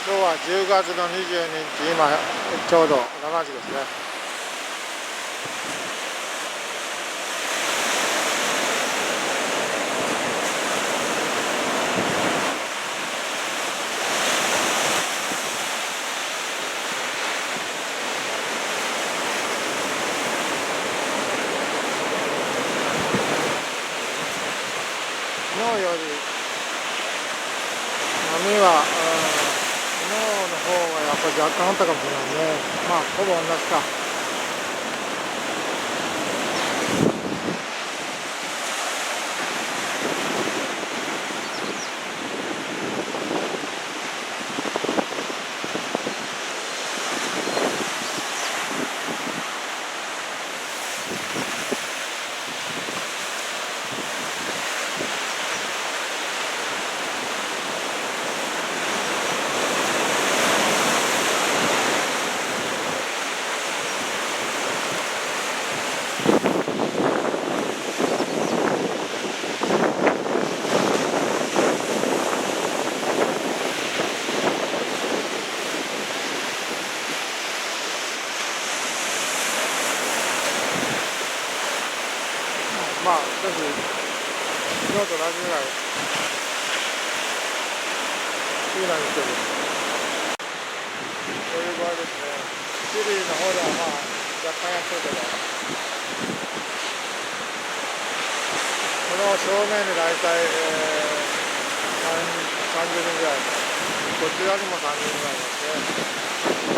今日は10月の22日、今ちょうど7時ですね。昨日より波は、昨日の方がやっぱり若干あったかもしれないね。まあほぼ同じか。まあぜひ昨日と同じぐらい好きなんですけど、そういう場合ですね。チリの方ではまあ若干安いけど、この正面で大体、30人ぐらい、こちらにも30人ぐらいいますね。